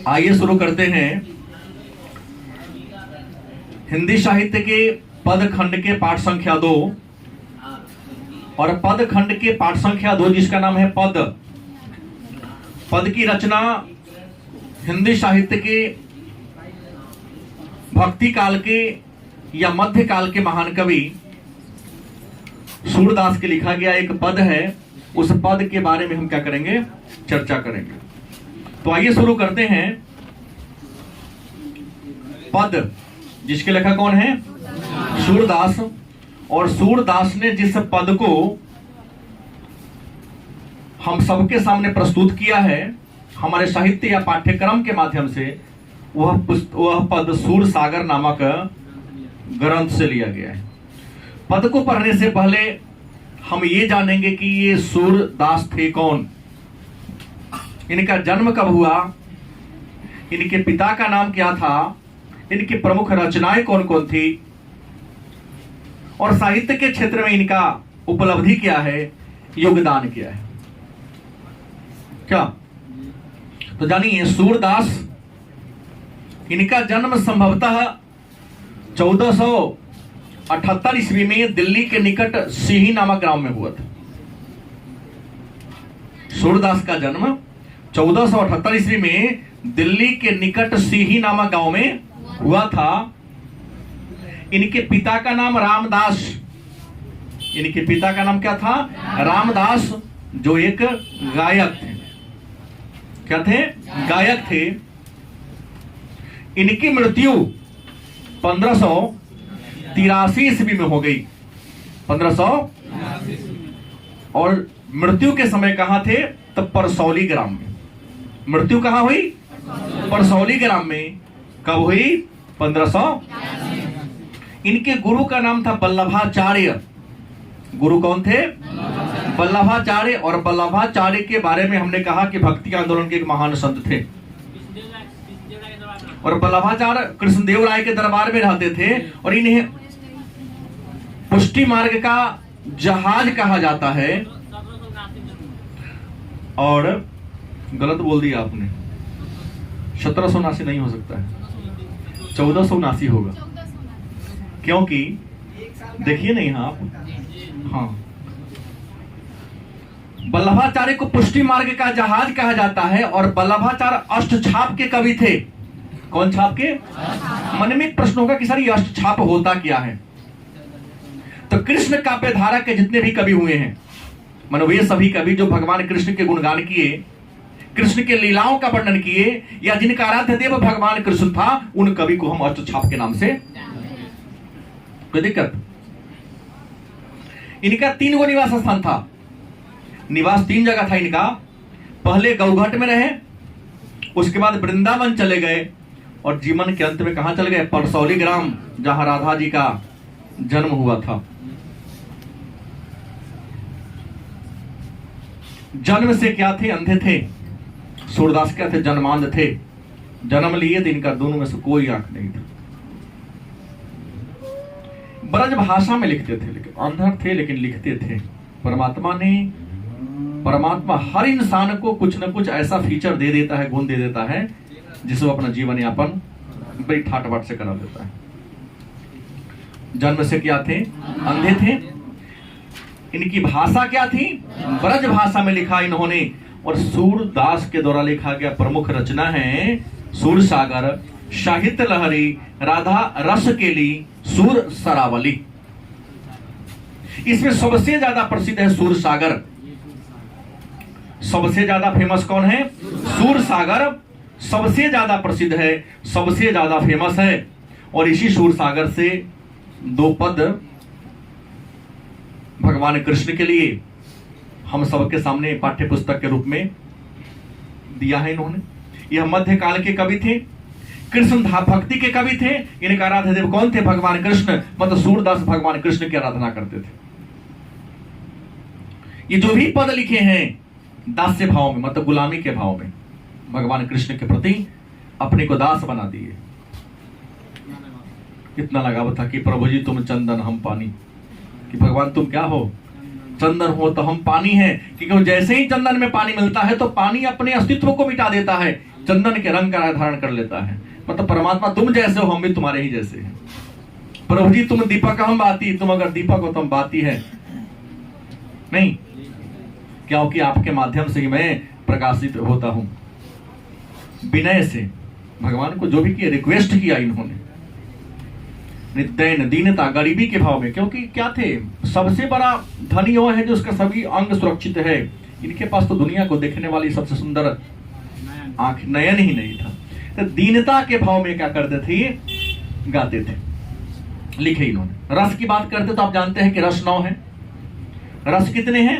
आइए शुरू करते हैं हिंदी साहित्य के पद खंड के पाठ संख्या 2 और पद खंड के पाठ संख्या 2 जिसका नाम है पद। पद की रचना हिंदी साहित्य के भक्ति काल के या मध्य काल के महान कवि सूरदास के लिखा गया एक पद है। उस पद के बारे में हम क्या करेंगे, चर्चा करेंगे। तो आइए शुरू करते हैं। पद जिसके लेखक कौन है, सूरदास। और सूरदास ने जिस पद को हम सबके सामने प्रस्तुत किया है हमारे साहित्य या पाठ्यक्रम के माध्यम से, वह पद सूर सागर नामक ग्रंथ से लिया गया है। पद को पढ़ने से पहले हम ये जानेंगे कि ये सूरदास थे कौन, इनका जन्म कब हुआ, इनके पिता का नाम क्या था, इनकी प्रमुख रचनाएं कौन कौन थी और साहित्य के क्षेत्र में इनका उपलब्धि क्या है, योगदान क्या है। क्या तो जानिए, सूरदास इनका जन्म संभवतः 1478 ईस्वी में दिल्ली के निकट सीही नामक ग्राम में हुआ था। सूरदास का जन्म 1478 ईस्वी में दिल्ली के निकट सीही नामक गांव में हुआ था। इनके पिता का नाम रामदास, इनके पिता का नाम क्या था, रामदास, जो एक गायक थे। क्या थे, गायक थे। इनकी मृत्यु 1583 ईस्वी में हो गई, 1500। और मृत्यु के समय कहां थे, तब परसौली ग्राम में। मृत्यु कहां हुई, परसौली ग्राम में। कब हुई, 1500। इनके गुरु का नाम था वल्लभाचार्य। गुरु कौन थे, वल्लभाचार्य। और वल्लभाचार्य के बारे में हमने कहा कि भक्ति आंदोलन के एक महान संत थे। और वल्लभाचार्य कृष्णदेव राय के दरबार में रहते थे और इन्हें पुष्टि मार्ग का जहाज कहा जाता है। और गलत बोल दिया आपने, 1779 नहीं हो सकता है, 1479 होगा, क्योंकि देखिए नहीं आप, हाँ, वल्लभाचार्य को पुष्टि मार्ग का जहाज कहा जाता है। और वल्लभाचार्य अष्टछाप के कवि थे। कौन छाप के, मन में एक प्रश्न होगा कि सर ये अष्टछाप होता क्या है। तो कृष्ण काव्य धारा के जितने भी कवि हुए हैं, मानो वे सभी कवि जो भगवान कृष्ण के गुणगान किए, कृष्ण के लीलाओं का वर्णन किए, या जिनका आराध्य देव भगवान कृष्ण था, उन कवि को हम अष्टछाप के नाम से। कोई दिक्कत। इनका 3 गो निवास स्थान था। निवास 3 जगह था इनका। पहले गौघट में रहे, उसके बाद वृंदावन चले गए और जीवन के अंत में कहां चले गए, परसौली ग्राम, जहां राधा जी का जन्म हुआ था। जन्म से क्या थे, अंधे थे। सूरदास क्या थे, जन्मांध थे। जन्म लिए तो इनका दोनों में से कोई आंख नहीं था। ब्रज भाषा में लिखते थे, लेकिन अंधर थे लेकिन लिखते थे। परमात्मा हर इंसान को कुछ न कुछ ऐसा फीचर दे देता है, गुण दे देता है, जिसे वो अपना जीवन यापन बड़ी ठाट-बाट से करा देता है। जन्म से क्या थे, अंधे थे। इनकी भाषा क्या थी, ब्रज भाषा में लिखा इन्होंने। और सूरदास के द्वारा लिखा गया प्रमुख रचना है सूर सागर, साहित्य लहरी, राधा रस केली, सूर सरावली। इसमें सबसे ज्यादा प्रसिद्ध है सूर सागर। सबसे ज्यादा फेमस कौन है, सूर सागर सबसे ज्यादा प्रसिद्ध है, सबसे ज्यादा फेमस है। और इसी सूर सागर से 2 पद भगवान कृष्ण के लिए हम सबके सामने पाठ्य पुस्तक के रूप में दिया है इन्होंने। यह मध्यकाल के कवि थे, कृष्ण भक्ति के कवि थे। इनका आराध्य देव कौन थे, भगवान कृष्ण। मतलब सूरदास भगवान कृष्ण की आराधना करते थे। ये जो भी पद लिखे हैं दास्य भाव में, मतलब गुलामी के भाव में, भगवान कृष्ण के प्रति अपने को दास बना दिए। कितना लगाव था कि प्रभु जी तुम चंदन हम पानी, कि भगवान तुम क्या हो, चंदन हो तो हम पानी हैं। क्योंकि जैसे ही चंदन में पानी मिलता है तो पानी अपने अस्तित्व को मिटा देता है, चंदन के रंग का धारण कर लेता है। मतलब परमात्मा तुम जैसे हो, हम भी तुम्हारे ही जैसे हैं। प्रभु जी तुम दीपक हम बाती, तुम अगर दीपक हो तुम बाती है नहीं, क्योंकि आपके माध्यम से ही मैं प्रकाशित होता हूं। विनय से भगवान को जो भी किया, रिक्वेस्ट किया इन्होंने, नित्य दीनता, गरीबी के भाव में, क्योंकि क्या थे, सबसे बड़ा धनी वो है जो उसका सभी अंग सुरक्षित है। इनके पास तो दुनिया को देखने वाली सबसे सुंदर आंख, नयन ही नहीं था। तो दीनता के भाव में क्या करते थे, ये गाते थे, लिखे इन्होंने। रस की बात करते तो आप जानते हैं कि रस 9 है। रस कितने हैं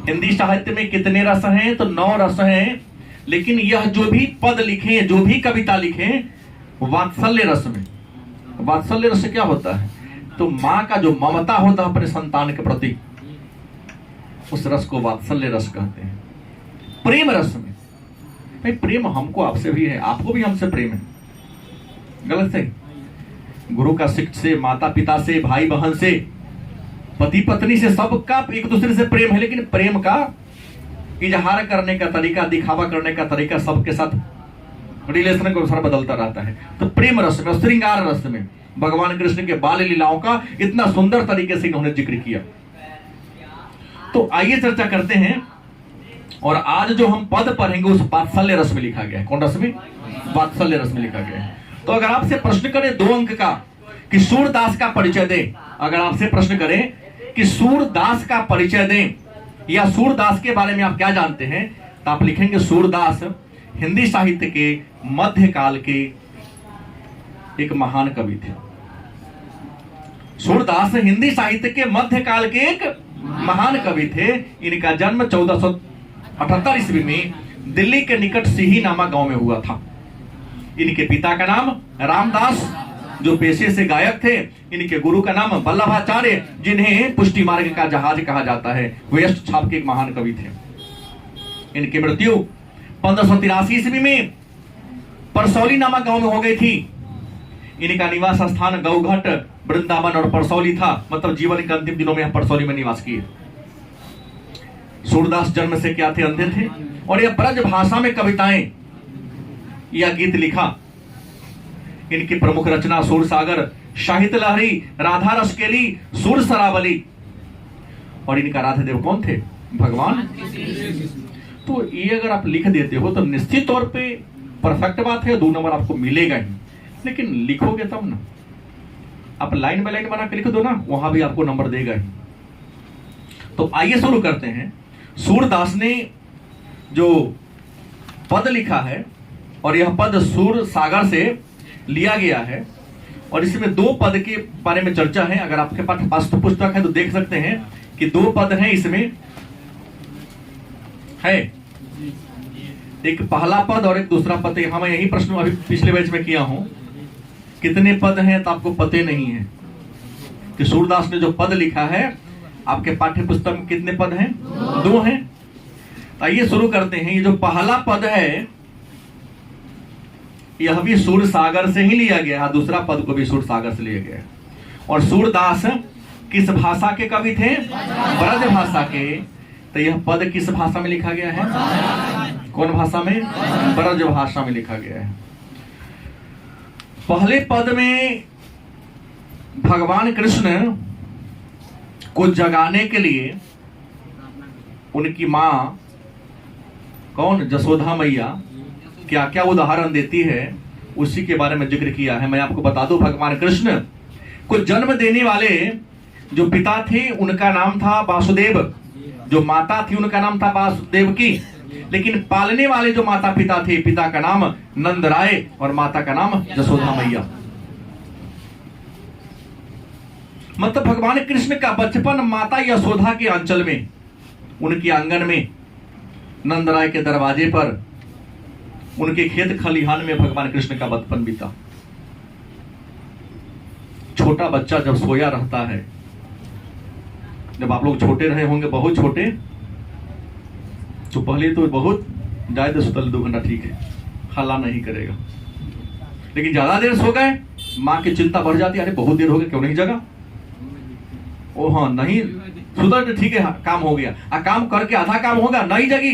हिंदी साहित्य में, कितने रस हैं, तो 9 रस हैं। लेकिन यह जो भी पद लिखे, जो भी कविता लिखे, वात्सल्य रस में। वात्सल्य रस क्या होता है, तो माँ का जो ममता होता है अपने संतान के प्रति, उस रस को वात्सल्य रस कहते हैं। प्रेम रस में, भाई प्रेम हमको आपसे भी है, आपको भी हमसे प्रेम है, गलत से, गुरु का शिष्य से, माता पिता से, भाई बहन से, पति पत्नी से, सबका एक दूसरे से प्रेम है। लेकिन प्रेम का इजहार करने का तरीका, दिखावा करने का तरीका सबके साथ रिलेशन के अनुसार बदलता रहता है। तो प्रेम रस में, श्रृंगार रस में भगवान कृष्ण के बाल लीलाओं का इतना सुंदर तरीके से इन्होंने जिक्र किया। तो आइए चर्चा करते हैं। और आज जो हम पद पढ़ेंगे उस वात्सल्य रस में लिखा गया है। कौन रस में? वात्सल्य रस में लिखा गया है। तो अगर आपसे प्रश्न करें 2 अंक का कि सूरदास का परिचय दें, अगर आपसे प्रश्न करें कि सूरदास का परिचय दें या सूरदास के बारे में आप क्या जानते हैं, तो आप लिखेंगे सूरदास हिंदी साहित्य के मध्यकाल के एक महान कवि थे। सूरदास हिंदी साहित्य के मध्यकाल के एक महान कवि थे। इनका जन्म 1478 ईस्वी में दिल्ली के निकट सिही नामक गांव में हुआ था। इनके पिता का नाम रामदास, जो पेशे से गायक थे। इनके गुरु का नाम वल्लभाचार्य, जिन्हें पुष्टि मार्ग का जहाज कहा जाता है। वे अष्टछाप के एक महान कवि थे। इनकी मृत्यु 1583 ईस्वी में परसौली नामक गांव में हो गई थी। इनका निवास स्थान गौघट, वृंदावन और परसौली था। मतलब जीवन के अंतिम दिनों में परसौली में निवास किए। सूरदास जन्म से क्या थे? अंधे थे। और यह ब्रज भाषा में कविताएं या गीत लिखा। इनकी प्रमुख रचना सूर सागर, साहित्य लहरी, राधा रसकेली, सूर सरावली। और इनका राधादेव कौन थे? भगवान। तो ये अगर आप लिख देते हो तो निश्चित तौर पे परफेक्ट बात है, 2 नंबर आपको मिलेगा ही। लेकिन लिखोगे तब ना, आप लाइन बाय लाइन बना के लिख दो ना, वहां भी आपको नंबर देगा ही। तो आइए शुरू करते हैं। सूरदास ने जो पद लिखा है, और यह पद सूर सागर से लिया गया है, और इसमें 2 पद के बारे में चर्चा है। अगर आपके पास पाठ्य पुस्तक है तो देख सकते हैं कि 2 पद हैं इसमें है, एक पहला पद और एक दूसरा पद। हाँ, मैं यही प्रश्न अभी पिछले बैच में किया हूं, कितने पद हैं तो आपको पते नहीं है कि सूरदास ने जो पद लिखा है आपके पाठ्य पुस्तक में कितने पद हैं? 2 हैं। आइए शुरू करते हैं। ये जो पहला पद है यह भी सूर सागर से ही लिया गया है, दूसरा पद को भी सूर सागर से लिया गया है। और सूरदास किस भाषा के कवि थे? ब्रज भाषा के। तो यह पद किस भाषा में लिखा गया है? कौन भाषा में? ब्रज भाषा में लिखा गया है। पहले पद में भगवान कृष्ण को जगाने के लिए उनकी मां कौन? जसोदा मैया क्या क्या उदाहरण देती है उसी के बारे में जिक्र किया है। मैं आपको बता दूं, भगवान कृष्ण को जन्म देने वाले जो पिता थे उनका नाम था वासुदेव, जो माता थी उनका नाम था वासुदेवकी। लेकिन पालने वाले जो माता पिता थे, पिता का नाम नंद राय और माता का नाम जसोदा मैया। मतलब भगवान कृष्ण का बचपन माता यशोदा के अंचल में, उनके आंगन में, नंद राय के दरवाजे पर, उनके खेत खलिहान में भगवान कृष्ण का बचपन बीता। छोटा बच्चा जब सोया रहता है, जब आप लोग छोटे रहे होंगे, बहुत छोटे, तो पहले तो बहुत जायद सुतल 2 घंटा ठीक है, हल्ला नहीं करेगा। लेकिन ज्यादा देर सो गए, माँ की चिंता बढ़ जाती है, अरे बहुत देर हो गई, क्यों नहीं जगा? ओ हाँ, नहीं सुतल ठीक है, काम हो गया। काम करके आधा काम होगा, नहीं जगी,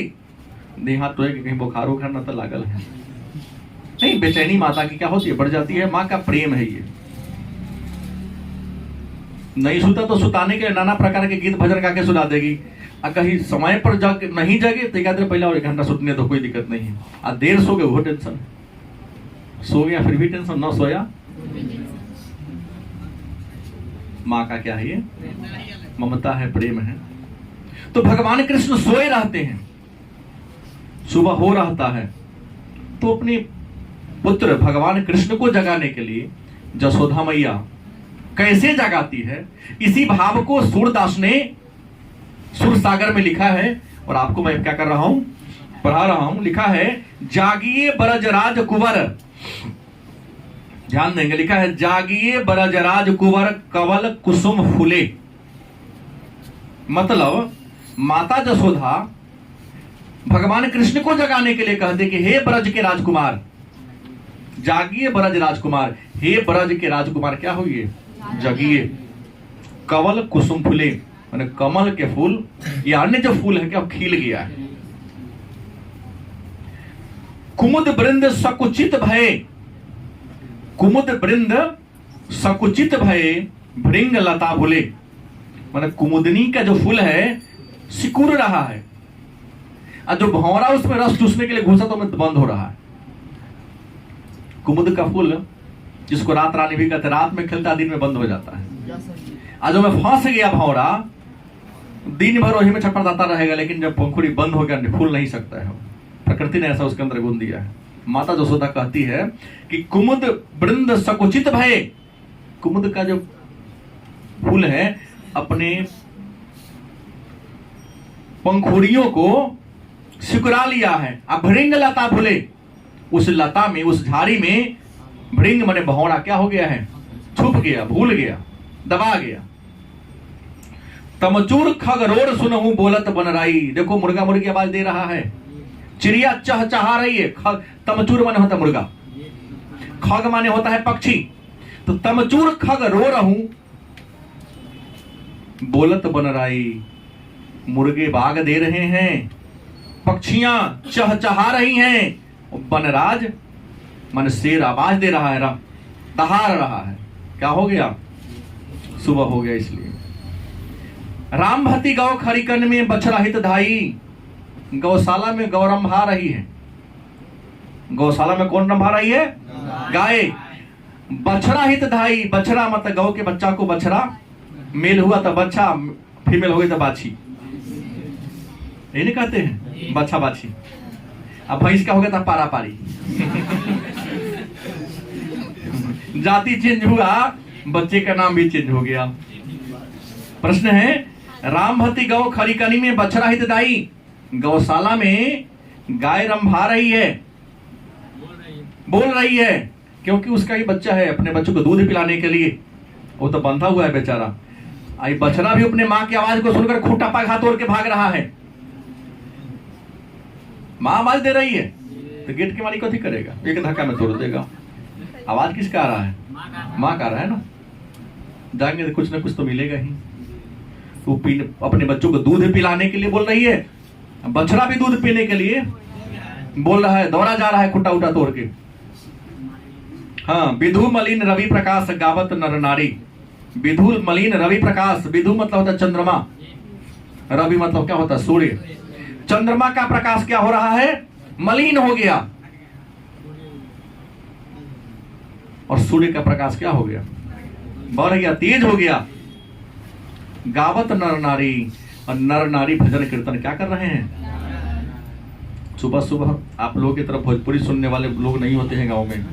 देहात तो है कि कहीं बुखार उखार ना तो लागल है, नहीं, बेचैनी माता की क्या होती है, बढ़ जाती है। माँ का प्रेम है ये। नहीं सुता तो सुताने के लिए नाना प्रकार के गीत भजन गा के सुना देगी। कहीं समय पर जग नहीं जगे तो एक पहले और 1 घंटा सुतने तो कोई दिक्कत नहीं है। देर सो गए वो टेंशन, सो गया फिर भी टेंशन, ना सोया। माँ का क्या है ये, ममता है, प्रेम है। तो भगवान कृष्ण सोए रहते हैं, सुबह हो रहता है तो अपने पुत्र भगवान कृष्ण को जगाने के लिए जसोदा मैया कैसे जगाती है, इसी भाव को सूरदास ने सुर सागर में लिखा है। और आपको मैं क्या कर रहा हूं, पढ़ा रहा हूं। लिखा है, जागिए बरजराज कुंवर, ध्यान देंगे, लिखा है जागिए बरजराज कुंवर कवल कुसुम फूले। मतलब माता जसोदा भगवान कृष्ण को जगाने के लिए कहते कि हे ब्रज के राजकुमार, जागिए ब्रज राजकुमार, हे ब्रज के राजकुमार क्या हुई, जगिए। कवल कुसुम फूले, माने कमल के फूल या अन्य जो फूल है क्या खिल गया है। कुमुद वृंद सकुचित भय, कुमुद वृंद सकुचित भय भृंग लता भूले। माने कुमुदनी का जो फूल है सिकुड़ रहा है, और जो भंवरा उसमें रस चूसने के लिए घुसा तो में बंद हो रहा है। कुमुद का फूल जिसको रात रानी भी कहते, रात में खिलता दिन में बंद हो जाता है। आज जो में फंस गया भंवरा, दिन भर वही में छटपटाता रहेगा, लेकिन जब पंखुड़ी बंद हो गया फूल नहीं सकता है। प्रकृति ने ऐसा उसके अंदर गुण दिया है। माता जसोदा कहती है कि कुमुद वृंद सकुचित भय, कुमुद का जो फूल है अपने पंखुड़ियों को सिकुड़ा लिया है। अब भृंग लता भूले, उस लता में, उस झाड़ी में भृंग माने भंवरा क्या हो गया है, छुप गया, भूल गया, दबा गया। तमचूर खगरोर सुनहु बोलत बनराई। देखो मुर्गा मुर्गी आवाज दे रहा है, चिड़िया चहचहा रही है। तमचूर माने होता मुर्गा, खग माने होता है पक्षी। तो तमचूर खग रो रहूं बोलत बनराई, मुर्गे बाग दे रहे हैं, पक्षियां चहचहा रही हैं, बनराज मन शेर आवाज दे रहा है, दहाड़ रहा है। क्या हो गया, सुबह हो गया। इसलिए राम भती गौ खरिकन में बछड़ा हित धाई, गौशाला में गौ रंभा रही है। गौशाला में कौन रंभा रही है, गाय। बछड़ा हित धाई, बछड़ा मतलब गौ के बच्चा को बछड़ा, मेल हुआ तो बच्चा, फीमेल हो गई तो बाछी, ये नहीं कहते हैं बच्चा बाछी। अब भैंस का हो गया था पारा पारी। जाति चेंज हुआ, बच्चे का नाम भी चेंज हो गया। प्रश्न है, राम भती गौ खरिकनी में बछड़ा हित दाई, गौशाला में गाय रंभा रही है, बोल रही है, क्योंकि उसका ही बच्चा है, अपने बच्चों को दूध पिलाने के लिए वो तो बंधा हुआ है बेचारा। आई बछड़ा भी अपने माँ की आवाज को सुनकर खूंटा पाखा तोड़ के भाग रहा है। माँ आवाज दे रही है तो गेट के मालिक कथी करेगा, एक धक्का में तोड़ देगा। आवाज किसका आ रहा है, माँ का आ रहा है ना। जाएंगे तो कुछ ना कुछ तो मिलेगा ही। तो अपने बच्चों को दूध पिलाने के लिए बोल रही है, बछड़ा भी दूध पीने के लिए बोल रहा है, दौड़ा जा रहा है खुट्टा उठा तोड़ के। हाँ, विधु मलिन रवि प्रकाश गावत नर नारी। विधु मलिन रवि प्रकाश, विधु मतलब होता है चंद्रमा, रवि मतलब क्या होता है, सूर्य। चंद्रमा का प्रकाश क्या हो रहा है, मलिन हो गया, और सूर्य का प्रकाश क्या हो गया, बढ़ गया, तेज हो गया। गावत नर नारी, और नर नारी भजन कीर्तन क्या कर रहे हैं। सुबह सुबह आप लोगों की तरफ भोजपुरी सुनने वाले लोग नहीं होते हैं गांव में।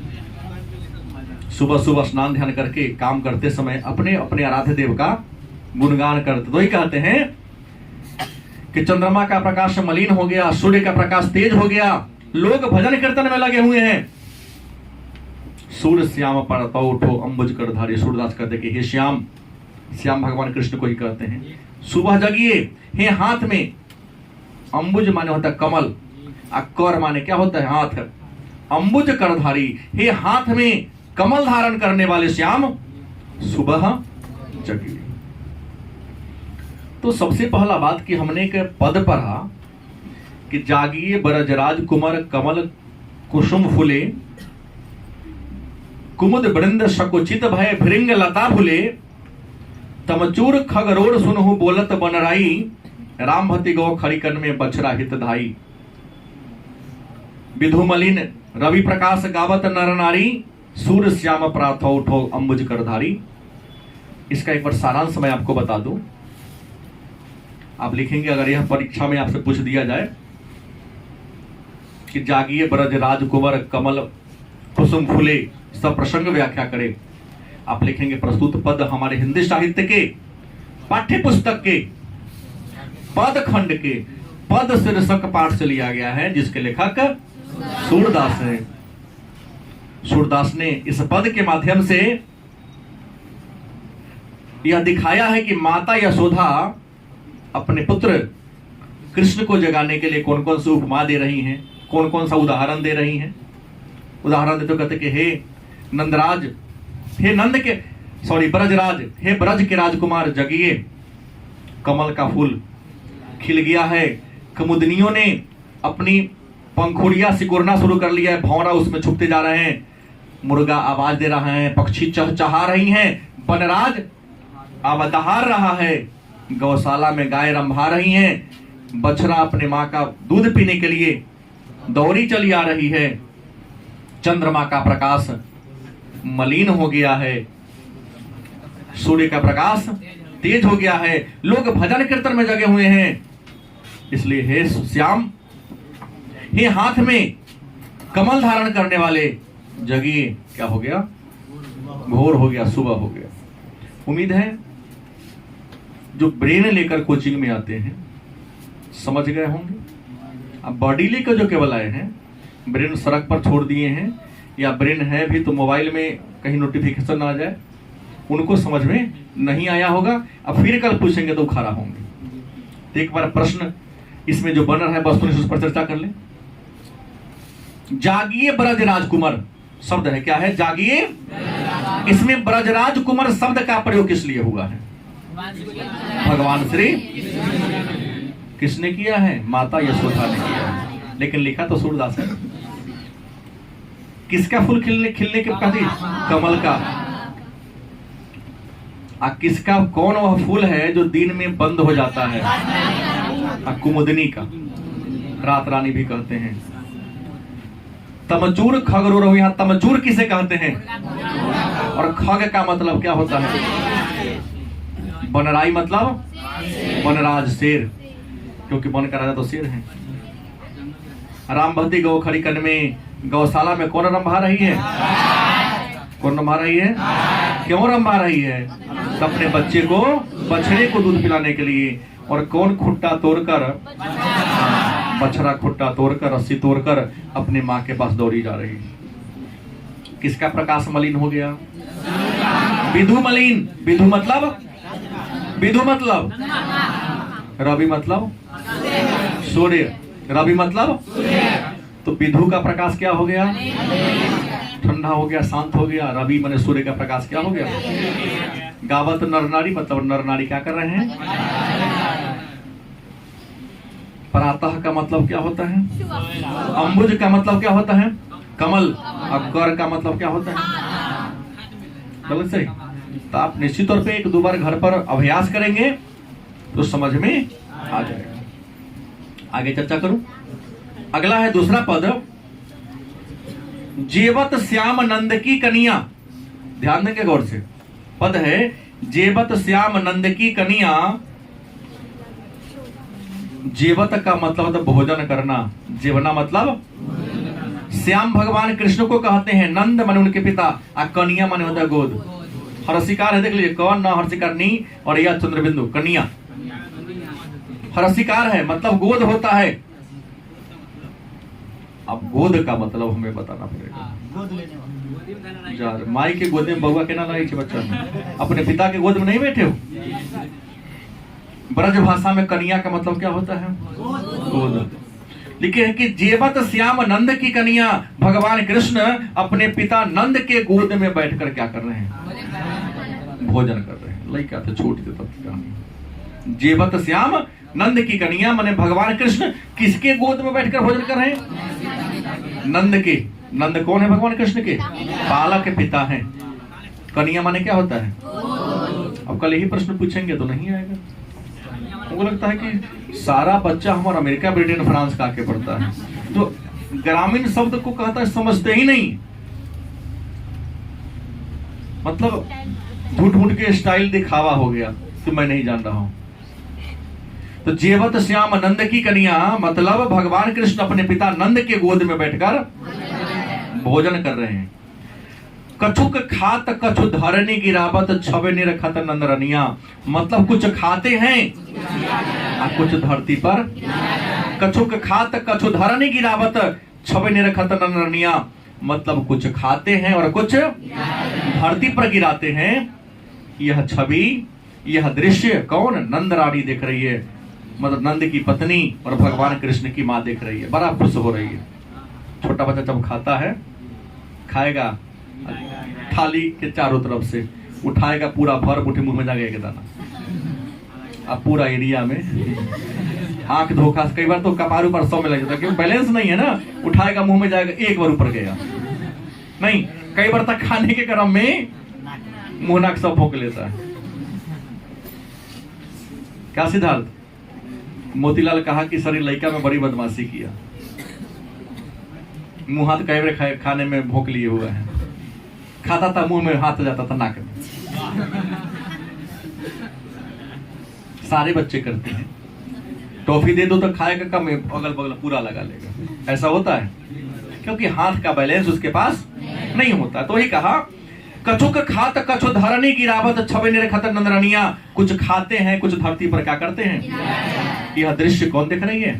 सुबह सुबह स्नान ध्यान करके काम करते समय अपने अपने आराध्य देव का गुणगान करते, तो ही कहते हैं कि चंद्रमा का प्रकाश मलिन हो गया, सूर्य का प्रकाश तेज हो गया, लोग भजन कीर्तन में लगे हुए हैं। सूर्य श्याम पर उठो अंबुज कर धारी। सूरदास कहते कि हे श्याम, श्याम भगवान कृष्ण को ही कहते हैं। सुबह जगिए, हे हाथ में, अंबुज माने होता है कमल, कर माने क्या होता है, हाथ। अंबुज करधारी, हे हाथ में कमल धारण करने वाले श्याम, सुबह जगिए। तो सबसे पहला बात कि हमने एक पद पढ़ा कि जागिए बरजराज कुमार कमल कुसुम फूले, कुमुद वृंद शकुचित भय भृंग लता भुले, तमचूर खगरोड़ सुनहु बोलत बनराई, राम भति गौ खरिकन में बछरा हित धाई। विधु मलिन रवि प्रकाश गावत नर नारी, सूर्य श्याम प्राथो उठो अंबुज करधारी। इसका एक बार सारांश मैं आपको बता दूं, आप लिखेंगे अगर यह परीक्षा में आपसे पूछ दिया जाए कि जागिए ब्रज राजकुंवर कमल कुसुम फूले, सब प्रसंग व्याख्या करे, आप लिखेंगे प्रस्तुत पद हमारे हिंदी साहित्य के पाठ्य पुस्तक के पद खंड के पद शीर्षक पाठ से लिया गया है, जिसके लेखक सूरदास है। सूरदास ने इस पद के माध्यम से यह दिखाया है कि माता यशोदा अपने पुत्र कृष्ण को जगाने के लिए कौन कौन सी उपमा दे रही हैं, कौन कौन सा उदाहरण दे रही हैं। उदाहरण दे तो कहते कि हे नंदराज, हे नंद के ब्रजराज, हे ब्रज के राजकुमार जगिए, कमल का फूल खिल गया है, कुमुदनियों ने अपनी पंखुड़ियां सिकुड़ना शुरू कर लिया है, भौरा उसमें छुपते जा रहे हैं, मुर्गा आवाज दे रहा है, पक्षी चहचहा रही हैं, वनराज अब दहाड़ रहा है, गौशाला में गाय रंभा रही हैं, बछड़ा अपने माँ का दूध पीने के लिए दौड़ी चली आ रही है, चंद्रमा का प्रकाश मलिन हो गया है, सूर्य का प्रकाश तेज हो गया है, लोग भजन कीर्तन में जगे हुए हैं। इसलिए हे श्याम, हे हाथ में कमल धारण करने वाले, जगिए। क्या हो गया? भोर हो गया, सुबह हो गया। उम्मीद है जो ब्रेन लेकर कोचिंग में आते हैं समझ गए होंगे। अब बॉडी लेकर जो केवल आए हैं, ब्रेन सड़क पर छोड़ दिए हैं, या ब्रेन है भी तो मोबाइल में कहीं नोटिफिकेशन आ जाए, उनको समझ में नहीं आया होगा। अब फिर कल पूछेंगे तो खारा होंगे। तो एक बार प्रश्न इसमें जो बन रहा है वस्तुनिष्ठ उस पर चर्चा कर ले। जागिए ब्रज राजकुमार शब्द है, क्या है? जागिए। इसमें ब्रजराज कुमार शब्द का प्रयोग किस लिए हुआ है? भगवान श्री किसने किया है? माता यशोदा ने किया है, लेकिन लिखा तो सूरदास है। किसका फूल खिलने के कहती? कमल का। किसका? कौन वह फूल है जो दिन में बंद हो जाता है? कुमुदनी का, रात रानी भी कहते हैं। तमचूर खगरो, यहाँ तमचूर किसे कहते हैं? और खग का मतलब क्या होता है? बनराई मतलब बनराज, शेर, क्योंकि वन का राजा तो शेर है। राम भक्ति गौ खड़ीकन में गौशाला में कौन रंभा रही है? कौन रंभा रही है? क्यों रंभा रही है? अपने बच्चे को, बछड़े को दूध पिलाने के लिए। और कौन खुट्टा तोड़कर, बछड़ा खुट्टा तोड़कर, रस्सी तोड़कर अपनी माँ के पास दौड़ी जा रही है। किसका प्रकाश मलिन हो गया? विधु मलिन। विधु मतलब, विधु मतलब रवि मतलब सूर्य, रवि मतलब तो विधु का प्रकाश क्या हो गया? ठंडा हो गया, शांत हो गया। रवि माने सूर्य का प्रकाश क्या हो गया? गावत नर नारी मतलब नर नारी क्या कर रहे हैं? प्रातः का मतलब क्या होता है? अंबुज का मतलब क्या होता है? कमल। और कर का मतलब क्या होता है? गलत सही? तो आप निश्चित तौर पे एक दो बार घर पर अभ्यास करेंगे तो समझ में आ जाएगा। आगे चर्चा करूं। अगला है दूसरा पद, जेवत श्याम नंद की कनिया। ध्यान देंगे गौर से। पद है जेवत श्याम नंद की कनिया। जेवत का मतलब तो भोजन करना, जेवना मतलब श्याम भगवान कृष्ण को कहते हैं। नंद माने उनके पिता, और कनिया माने होता है गोद। हर्षिकार है, देख लीजिए, कौन न हर्षिकार नी और या चंद्रबिंदु, कनिया हर्षिकार है, मतलब गोद होता है। अब गोद का मतलब हमें बताना पड़ेगा। यार माई के गोद में बउआ केना लगे छे बच्चा में? अपने पिता के गोद में नहीं बैठे हो? ब्रज भाषा में कन्या का मतलब क्या होता है? गोद। लिखे है कि जेवत श्याम नंद की कन्या, भगवान कृष्ण अपने पिता नंद के गोद में बैठकर क्या कर रहे हैं? भोजन कर रहे हैं। लड़का तो छोटी थी तब की कहानी। जेवत श्याम नंद की कन्या माने भगवान कृष्ण किसके गोद में बैठकर भोजन कर रहे हैं? नंद के। नंद कौन है? भगवान कृष्ण के बालक के पिता हैं। कन्या माने क्या होता है? अब कल यही प्रश्न पूछेंगे तो नहीं आएगा। उनको लगता है कि सारा बच्चा हमारा अमेरिका, ब्रिटेन, फ्रांस का आके पढ़ता है, तो ग्रामीण शब्द को कहता है समझते ही नहीं। मतलब झूठ मूठ के स्टाइल दिखावा हो गया कि मैं नहीं जान रहा हूं। तो जेवत श्याम नंद की कन्या, मतलब भगवान कृष्ण अपने पिता नंद के गोद में बैठकर भोजन कर रहे हैं। कछुक खात कछु धरनी गिरावत, छवे निरखत नंद रनिया, मतलब कुछ खाते हैं और कुछ धरती पर। कछुक खात कछु धरनी गिरावत, छवे निरखत नंद रनिया, मतलब कुछ खाते हैं और कुछ धरती पर गिराते हैं। यह छवि, यह दृश्य कौन? नंद रानी देख रही है, मतलब नंद की पत्नी और भगवान कृष्ण की माँ देख रही है, बड़ा खुश हो रही है। छोटा बच्चा जब खाता है, खाएगा थाली के चारों तरफ से उठाएगा, पूरा भर मुट्ठी मुंह में जाएगा दाना। अब पूरा एरिया में आंख धोखा, कई बार तो कपार ऊपर 100 में लग जाता है, क्योंकि बैलेंस नहीं है ना। उठाएगा मुंह में जाएगा, एक बार ऊपर गया नहीं, कई बार तक खाने के क्रम में मुंह नाक सब भोंक लेता है। क्या सिद्धार्थ? मोतीलाल कहा कि सर लड़का में बड़ी बदमाशी किया, मुंह हाथ कई बार खाने में भोंक लिए हुआ है। खाता था मुंह में, हाथ जाता था नाक में। सारे बच्चे करते हैं। टॉफी दे दो तो खाएगा कम, अगल बगल पूरा लगा लेगा। ऐसा होता है क्योंकि हाथ का बैलेंस उसके पास नहीं होता। तो ही कहा कछुक खात कछु धरनी गिरावत, छवे निरखत नंद रनिया, कुछ खाते हैं कुछ धरती पर क्या करते हैं। यह दृश्य कौन दिख रही है?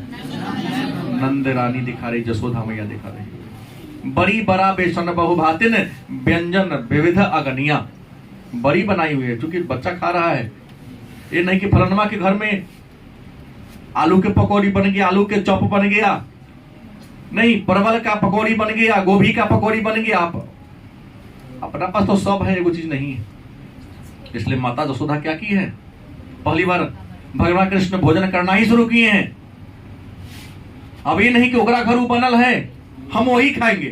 नंद रानी दिखा रही, जसोदा मैया दिखा रही। बड़ी बड़ा बेसन बहुभातिन, व्यंजन विविध अगनिया, बड़ी बनाई हुई है क्योंकि बच्चा खा रहा है। ये नहीं कि फलनमा के घर में आलू के पकौड़ी बन गया, आलू के चॉप बन गया, नहीं, परवल का पकौड़ी बन गया, गोभी का पकौड़ी बन गया। अपना पास तो सब है, वो चीज नहीं है। इसलिए माता जसोदा क्या की है, पहली बार भगवान कृष्ण भोजन करना ही शुरू किए हैं। अब ये नहीं कि ओकरा घर बनल है हम वही खाएंगे।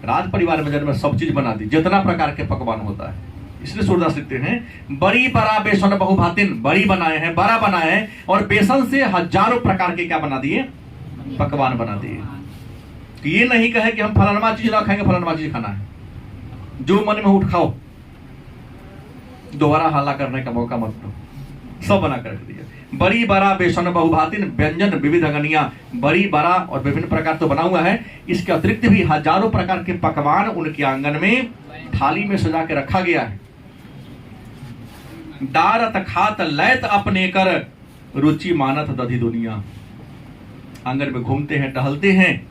राज परिवार में जन्म सब चीज बना दी, जितना प्रकार के पकवान होता है। इसलिए सूरदास लिखते हैं बड़ी बड़ा बेसन बहुभातिन, बड़ी बनाए हैं, बड़ा बनाए हैं, और बेसन से हजारों प्रकार के क्या बना दिए, पकवान बना दिए। तो ये नहीं कहे कि हम फलाना चीज ना खाएंगे, फलाना चीज खाना है, जो मन में उठ खाओ, दोबारा हल्ला करने का मौका मत दो, सब बना कर दिया। बड़ी बड़ा बेसन बहुभातिन, व्यंजन विविध अगनिया, बड़ी बड़ा और विभिन्न प्रकार तो बना हुआ है, इसके अतिरिक्त भी हजारों प्रकार के पकवान उनके आंगन में थाली में सजा के रखा गया है। दारत खात लैत अपने कर, रुचि मानत दधी दुनिया। आंगन में घूमते हैं, टहलते हैं,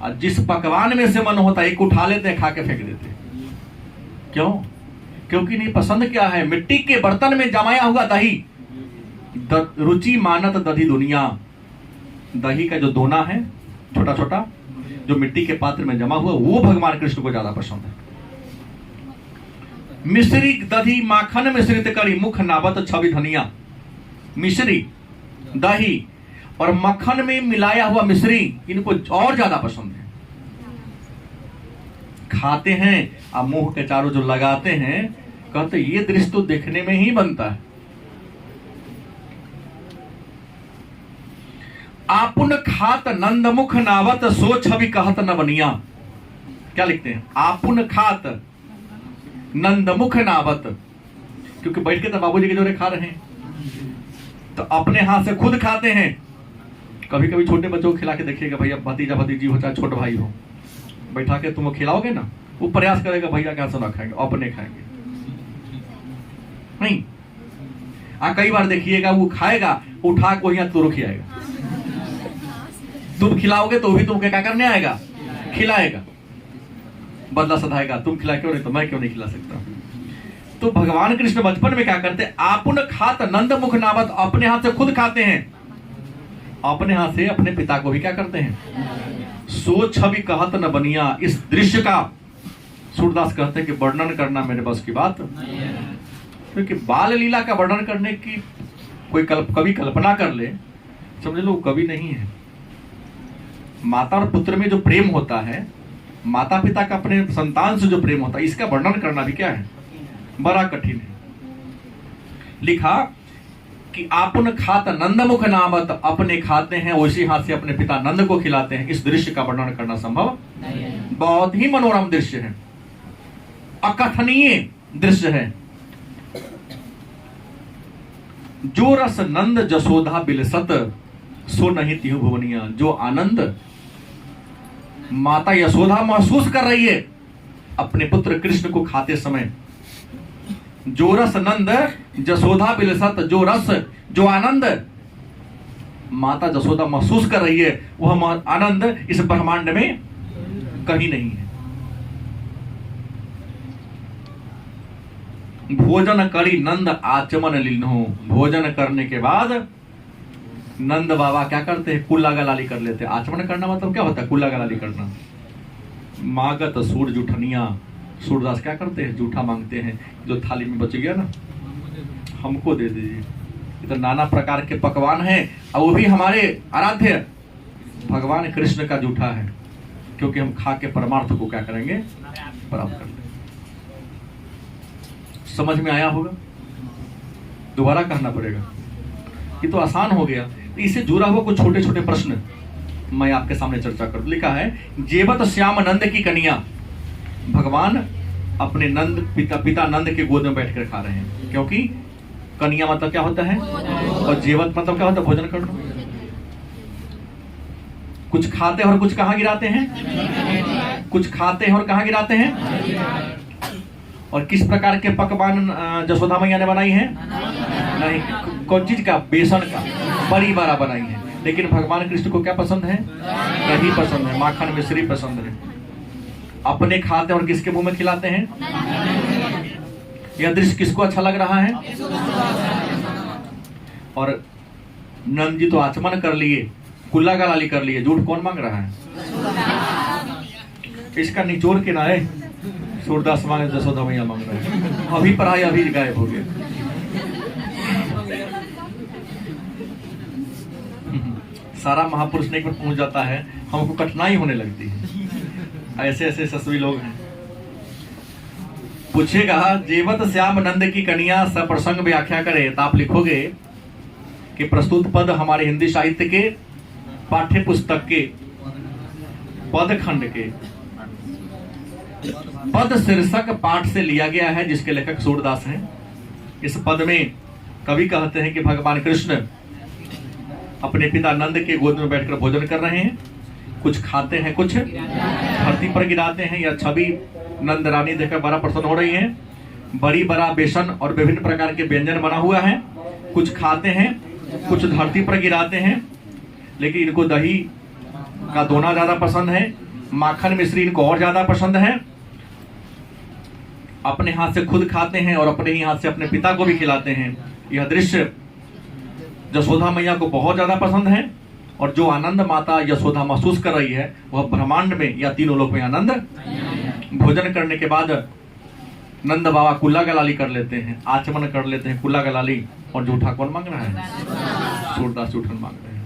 और जिस पकवान में से मन होता है एक उठा लेते हैं, खा के फेंक देते हैं। क्यों? क्योंकि नहीं पसंद क्या है, मिट्टी के बर्तन में जमाया हुआ दही। रुचि मानत दधी दुनिया, दही का जो दोना है छोटा छोटा, जो मिट्टी के पात्र में जमा हुआ, वो भगवान कृष्ण को ज्यादा पसंद है। मिश्री दधी माखन मिश्रित करी, मुख नावत छवि धनिया। मिश्री, दही और मक्खन में मिलाया हुआ मिश्री, इनको और ज्यादा पसंद है। खाते हैं और मुंह के चारों जो लगाते हैं, कहते ये दृश्य तो देखने में ही बनता है। आपुन खात नंदमुख नावत, सो छवि कहत न बनिया। क्या लिखते हैं? आपुन खात नंदमुख नावत, क्योंकि बैठ के तो बाबूजी के जोरे खा रहे हैं, तो अपने हाथ से खुद खाते हैं। कभी कभी छोटे बच्चों को खिला के देखिएगा, भैया भतीजा भतीजी हो चाहे छोटा भाई हो, बैठा के तुम खिलाओगे ना, वो प्रयास करेगा भैया के हाथ से ना खाएंगे, अपने खाएंगे नहीं। कई बार देखिएगा वो खाएगा, उठा को यहाँ तुरु खिलाएगा। तुम खिलाओगे तो भी तुमको क्या करने आएगा, खिलाएगा, बदला सधाएगा, तुम खिला क्यों नहीं तो मैं क्यों नहीं खिला सकता। तो भगवान कृष्ण बचपन में क्या करते, आपुन खात नंद मुख नावत, अपने हाथ से खुद खाते हैं, अपने हाथ से अपने पिता को भी क्या करते हैं। सो छवि कहत न बनिया, इस दृश्य का सूरदास कहते हैं कि वर्णन करना मेरे बस की बात, क्योंकि बाल लीला का वर्णन करने की कोई कवि कल्पना कर ले, समझ लो कवि नहीं है। माता और पुत्र में जो प्रेम होता है माता पिता का अपने संतान से जो प्रेम होता है, इसका वर्णन करना भी क्या है, बड़ा कठिन है। लिखा कि आपन खात नंदमुख नामत, अपने खाते हैं उसी हाथ से अपने पिता नंद को खिलाते हैं। इस दृश्य का वर्णन करना संभव बहुत ही मनोरम दृश्य है, अकथनीय दृश्य है। जो रस नंद जसोदा बिलसत, सो नहीं तिहु भुवनिया। जो आनंद माता यशोदा महसूस कर रही है अपने पुत्र कृष्ण को खाते समय, जो रस नंद जसोदा बिलसत, जो रस जो आनंद माता जसोदा महसूस कर रही है, वह आनंद इस ब्रह्मांड में कहीं नहीं है। भोजन करी नंद आचमन लीन्हो, भोजन करने के बाद नंद बाबा क्या करते हैं, कुल्ला गलाली कर लेते हैं। आचमन करना मतलब क्या होता है, कुल्ला गलाली करना। मागत सूर जूठनिया, सूरदास क्या करते हैं, जूठा मांगते हैं, जो थाली में बच गया ना हमको दे दीजिए। ये तो नाना प्रकार के पकवान हैं, और वो भी हमारे आराध्य भगवान कृष्ण का जूठा है, क्योंकि हम खा के परमार्थ को क्या करेंगे, प्राप्त कर लेंगे। समझ में आया होगा, दोबारा कहना पड़ेगा, ये तो आसान हो गया। इससे जुड़ा हुआ कुछ छोटे छोटे प्रश्न मैं आपके सामने चर्चा करूं। लिखा है, जेवत श्याम नंद की कन्या, भगवान अपने नंद पिता नंद के गोद में बैठकर खा रहे हैं, क्योंकि कन्या मतलब क्या होता है, और जेवत मतलब क्या होता है, भोजन करना। कुछ खाते हैं और कुछ कहां गिराते हैं, कुछ खाते हैं और कहां गिराते हैं। और किस प्रकार के पकवान जसोदा मैया ने बनाई है, नहीं, कौन चीज का, बेसन का बड़ी बारा बनाई है। लेकिन भगवान कृष्ण को क्या पसंद है, दही पसंद है, माखन मिश्री पसंद है। अपने खाते और किसके मुंह में खिलाते हैं। यह दृश्य किसको अच्छा लग रहा है, और नंद जी तो आचमन कर लिए, कुल्ला गलाली कर लिए, झूठ कौन मांग रहा है। इसका निचोड़ के ना है, सूरदास मांगे, जसोदा मैया मांग रहे हैं। अभी पढ़ाई अभी गायब हो गया। सारा महापुरुष ने एक बार पहुंच जाता है, हमको कठिनाई होने लगती है। ऐसे ऐसे ससुरी लोग हैं। पूछेगा, जेवत श्याम नंद की कन्या सप्रसंग व्याख्या करे, तो आप लिखोगे कि प्रस्तुत पद हमारे हिंदी साहित्य के पाठ्य पुस्तक के पद खंड के पद शीर्षक पाठ से लिया गया है, जिसके लेखक सूरदास हैं। इस पद में कवि कहते हैं कि भगवान कृष्ण अपने पिता नंद के गोद में बैठकर भोजन कर रहे हैं, कुछ खाते हैं, कुछ धरती पर गिराते हैं। यह छवि नंद रानी देखकर बड़ा प्रसन्न हो रही है। बड़ी बड़ा बेसन और विभिन्न प्रकार के व्यंजन बना हुआ है, कुछ खाते हैं, कुछ धरती पर गिराते हैं। लेकिन इनको दही का दोना ज्यादा पसंद है, माखन मिश्री इनको और ज्यादा पसंद है। अपने हाथ से खुद खाते हैं और अपने ही हाथ से अपने पिता को भी खिलाते हैं। यह दृश्य यशोदा मैया को बहुत ज्यादा पसंद है, और जो आनंद माता यशोदा महसूस कर रही है, वह ब्रह्मांड में या तीनों लोक में आनंद। भोजन करने के बाद नंद बाबा कुल्ला गलाली कर लेते हैं, आचमन कर लेते हैं, कुल्ला गलाली। और जूठा कौन मांग रहा है, सूरदास जूठन मांग रहे हैं।